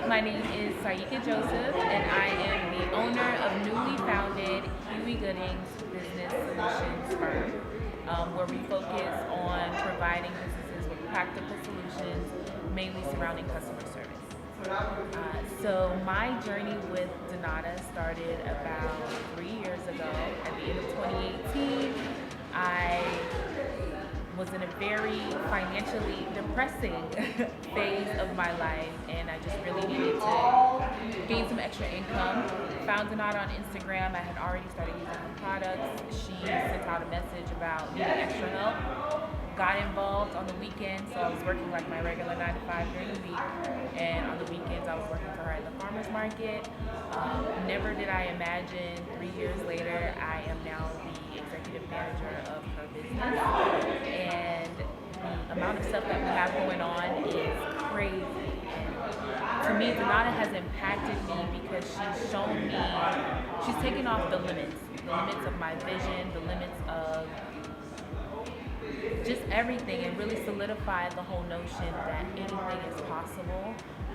My name is Saika Joseph, and I am the owner of newly founded Huey Goodings Business Solutions firm, where we focus on providing businesses with practical solutions, mainly surrounding customer service. So my journey with Donata started about 3 years ago. At the end of 2018, I was in a very financially depressing phase of my life, and I just really needed to gain some extra income. Found Donata on Instagram. I had already started using her products. She sent out a message about needing extra help. Got involved on the weekends, so I was working like my regular 9 to 5 during the week, and on the weekends I was working for her at the farmer's market. Never did I imagine 3 years later I am now the executive manager of her business, and the amount of stuff that we have going on is crazy. And to me, Donata has impacted me because she's taken off the limits of my vision, the limits of just everything, and really solidified the whole notion that anything is possible.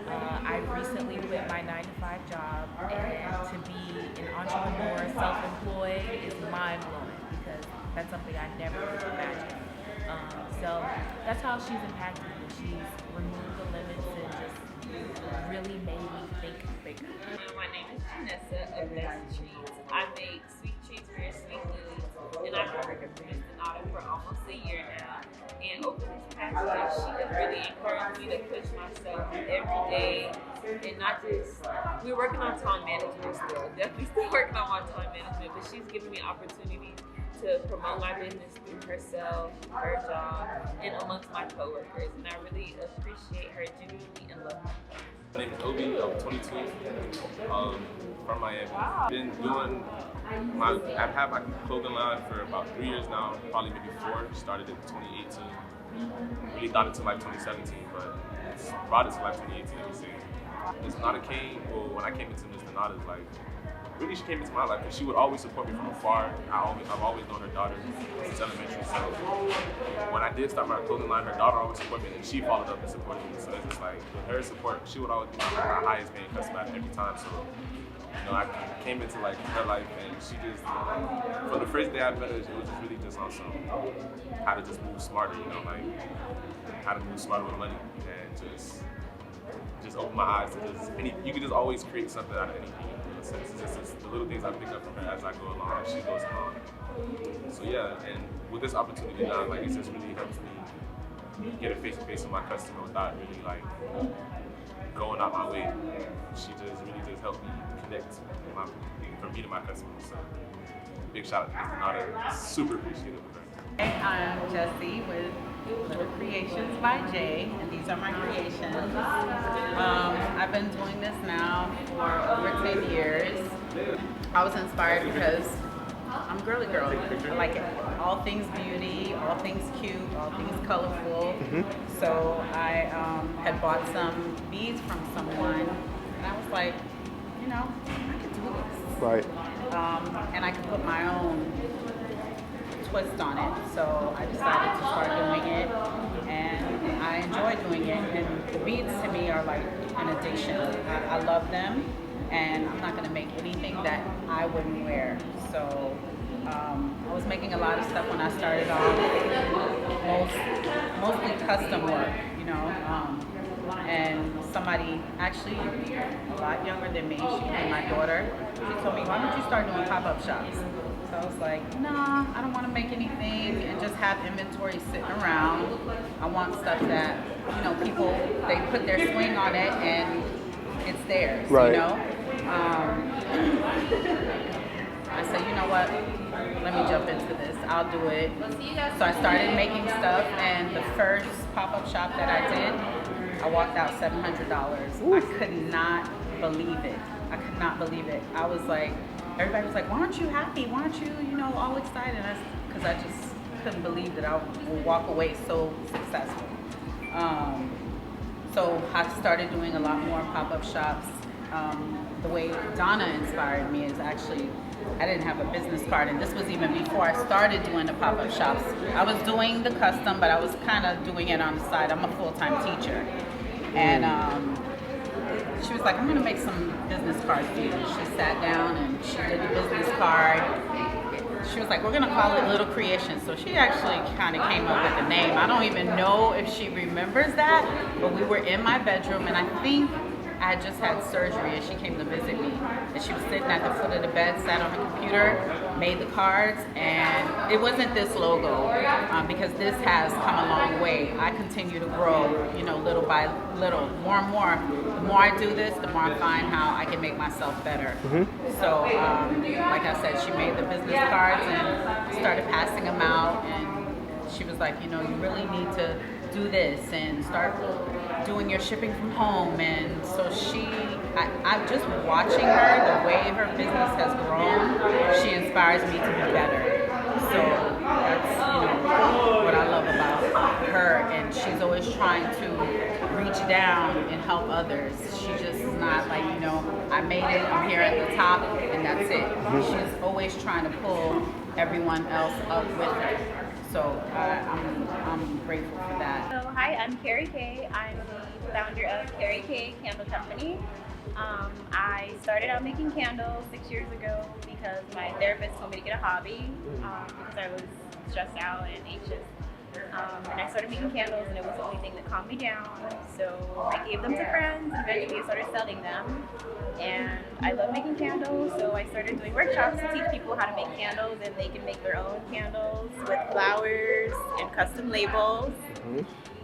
I recently quit my 9 to 5 job, and to be an entrepreneur, self-employed, is mind-blowing because that's something I never would have imagined. So that's how she's impacted me. She's removed the limits and just really made me think bigger. My name is Janessa of Best Treats. I make sweet treats for your sweet lilies, and I've been working for Miss Donata for almost a year now. And over this past year, she has really encouraged me to push myself every day, and not just, we're working on time management still, definitely still working on my time management, but she's given me opportunities to promote my business through herself, her job, and amongst my coworkers, and I really appreciate her genuinely and love her. My name is Obi. I'm 22. From Miami. Been doing I've had my clothing line for about 3 years now, probably maybe 4. Started in 2018. Really thought it to like 2017, but brought it to like 2018. Let me say. Miss Donata when I came into Miss Donata's life, really she came into my life because she would always support me from afar. I've always known her daughter since elementary, so when I did start my clothing line, her daughter always supported me, and she followed up and supported me. So it's just like, with her support, she would always be my highest paying customer every time. So, I came into like her life, and she just, from the first day I met her, it was just really just on some how to just move smarter, like how to move smarter with money, and just open my eyes to you can just always create something out of anything. It's just the little things I pick up from her as I go along, as she goes along. So yeah, and with this opportunity now, like, it just really helps me get a face-to-face with my customer without really like going out my way. She just really just helped me connect from me to my customers. So big shout out to Miss Donata. Super appreciative of her. Hey, I'm Jessie with Little Creations by Jay, and these are my creations. I've been doing this now for over 10 years. I was inspired because I'm a girly girl. I like it. All things beauty, all things cute, all things colorful. So I had bought some beads from someone, and I was like, I could do this. Right. And I could put my own twist on it. So I decided to start doing it, and I enjoy doing it. And the beads to me are like an addiction. I love them, and I'm not going to make anything that I wouldn't wear. So I was making a lot of stuff when I started off, mostly custom work, and somebody actually a lot younger than me, she my daughter, she told me, why don't you start doing pop-up shops? So I was like, nah, I don't want to make anything and just have inventory sitting around. I want stuff that, people, they put their swing on it and it's theirs, right. I said, you know what, let me jump into this, I'll do it. So I started making stuff, and the first pop-up shop that I did, I walked out $700. I could not believe it. I was like, everybody was like, why aren't you happy? Why aren't you, all excited? Because I just couldn't believe that I would walk away so successful. So I started doing a lot more pop-up shops. The way Donna inspired me is actually, I didn't have a business card, and this was even before I started doing the pop-up shops. I was doing the custom, but I was kind of doing it on the side. I'm a full-time teacher. And she was like, I'm gonna make some business cards for you. She sat down and she did the business card. She was like, we're gonna call it Little Creations. So she actually kind of came up with the name. I don't even know if she remembers that, but we were in my bedroom and I think I had just had surgery and she came to visit me. And she was sitting at the foot of the bed, sat on her computer, made the cards, and it wasn't this logo because this has come a long way. I continue to grow, you know, little by little, more and more. The more I do this, the more I find how I can make myself better. So, like I said, she made the business cards and started passing them out, and she was like, you know, you really need to do this and start doing your shipping from home. And so I'm just watching her, the way her business has grown, she inspires me to be better. So that's, you know, what I love about her, and she's always trying to reach down and help others. She just is not like, you know, I made it, I'm here at the top, and that's it. She's always trying to pull everyone else up with her. So I'm grateful for that. So hi, I'm Carrie Kay. I'm the founder of Carrie Kay Candle Company. I started out making candles 6 years ago because my therapist told me to get a hobby because I was stressed out and anxious. And I started making candles, and it was the only thing that calmed me down. So I gave them to friends, and eventually I started selling them. And I love making candles, so I started doing workshops to teach people how to make candles, and they can make their own candles with flowers and custom labels.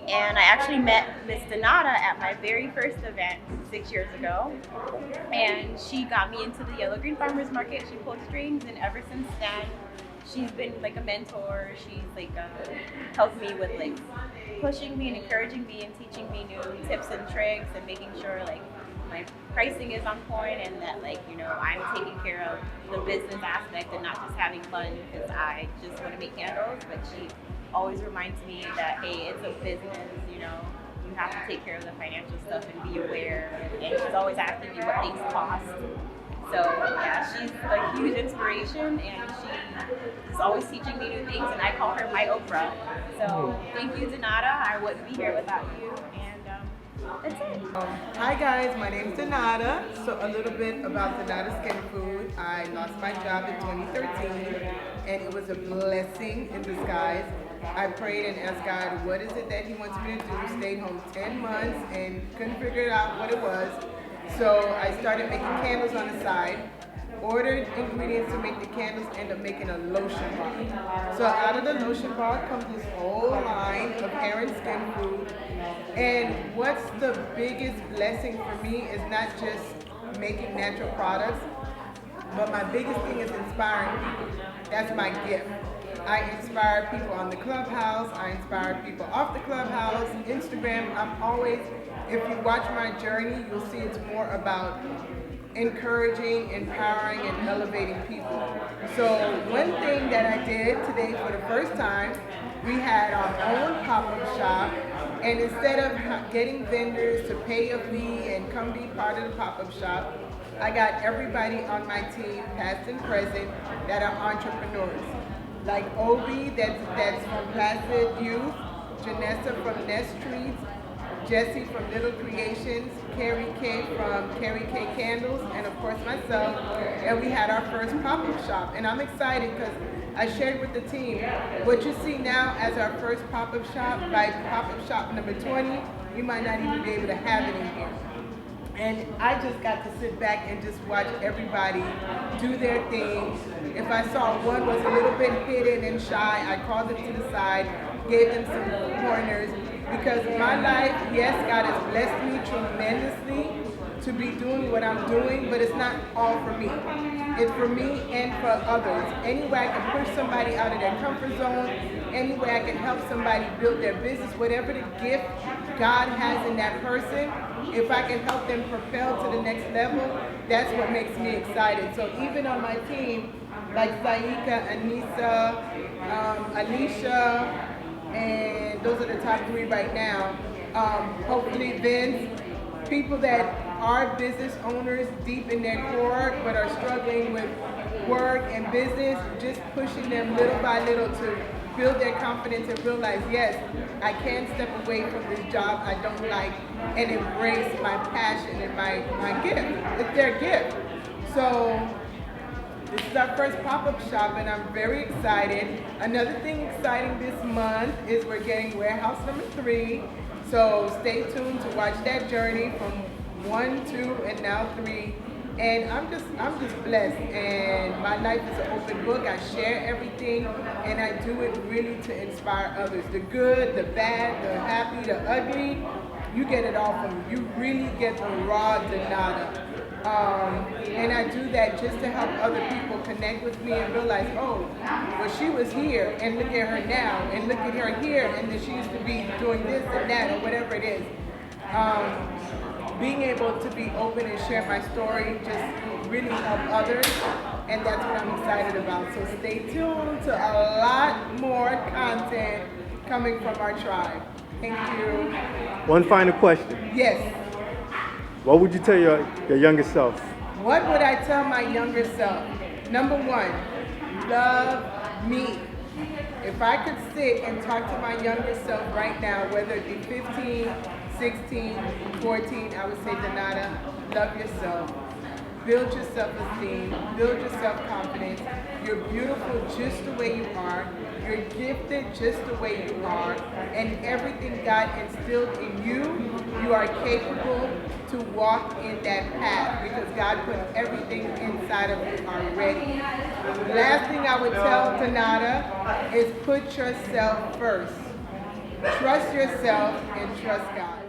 And I actually met Miss Donata at my very first event 6 years ago. And she got me into the Yellow Green Farmers Market. She pulled strings, and ever since then, she's been like a mentor. She's like helped me with like pushing me and encouraging me and teaching me new tips and tricks and making sure like my pricing is on point and that like, you know, I'm taking care of the business aspect and not just having fun because I just want to make candles. But she always reminds me that, hey, it's a business, you know, you have to take care of the financial stuff and be aware. And she's always asking me what things cost. So yeah, she's a huge inspiration, and she is always teaching me new things, and I call her my Oprah. So thank you, Donata. I wouldn't be here without you, and that's it. Hi guys, my name is Donata. So a little bit about Donata Skinfood. I lost my job in 2013, and it was a blessing in disguise. I prayed and asked God, what is it that He wants me to do? Stayed home 10 months and couldn't figure out what it was. So I started making candles on the side, ordered ingredients to make the candles, ended up making a lotion bar. So out of the lotion bar comes this whole line of hair and skin food. And what's the biggest blessing for me is not just making natural products, but my biggest thing is inspiring people. That's my gift. I inspire people on the Clubhouse, I inspire people off the Clubhouse, Instagram. I'm always, if you watch my journey, you'll see it's more about encouraging, empowering, and elevating people. So one thing that I did today for the first time, we had our own pop-up shop, and instead of getting vendors to pay a fee and come be part of the pop-up shop, I got everybody on my team, past and present, that are entrepreneurs. Like Obi, that's from Placid Youth, Janessa from Nest Trees, Jessie from Little Creations, Carrie K from Carrie K Candles, and of course myself. And we had our first pop-up shop. And I'm excited because I shared with the team, what you see now as our first pop-up shop, by pop-up shop number 20, we might not even be able to have it in here. And I just got to sit back and just watch everybody do their thing. If I saw one was a little bit hidden and shy, I called them to the side, gave them some pointers. Because my life, yes, God has blessed me tremendously to be doing what I'm doing, but it's not all for me. It's for me and for others. Any way I can push somebody out of their comfort zone, any way I can help somebody build their business, whatever the gift God has in that person, if I can help them propel to the next level, that's what makes me excited. So even on my team, like Saika, Anissa, Alicia, and those are the top 3 right now. Hopefully Vince, people that are business owners deep in their core but are struggling with work and business, just pushing them little by little to build their confidence and realize, yes, I can step away from this job I don't like and embrace my passion and my gift. It's their gift. So this is our first pop-up shop and I'm very excited. Another thing exciting this month is we're getting warehouse number 3. So stay tuned to watch that journey from 1, 2, and now 3. And I'm just blessed, and my life is an open book. I share everything, and I do it really to inspire others. The good, the bad, the happy, the ugly, you get it all from me. You really get the raw Donata. And I do that just to help other people connect with me and realize, oh, well, she was here, and look at her now, and look at her here, and then she used to be doing this and that, or whatever it is. Being able to be open and share my story just really help others, and that's what I'm excited about. So stay tuned to a lot more content coming from our tribe. Thank you. One final question. Yes. What would you tell your younger self? What would I tell my younger self? Number 1, love me. If I could sit and talk to my younger self right now, whether it be 15, 16, 14, I would say, Donata, love yourself. Build your self-esteem, build your self-confidence. You're beautiful just the way you are. You're gifted just the way you are. And everything God instilled in you, you are capable to walk in that path because God put everything inside of you already. Last thing I would tell Donata is put yourself first. Trust yourself and trust God.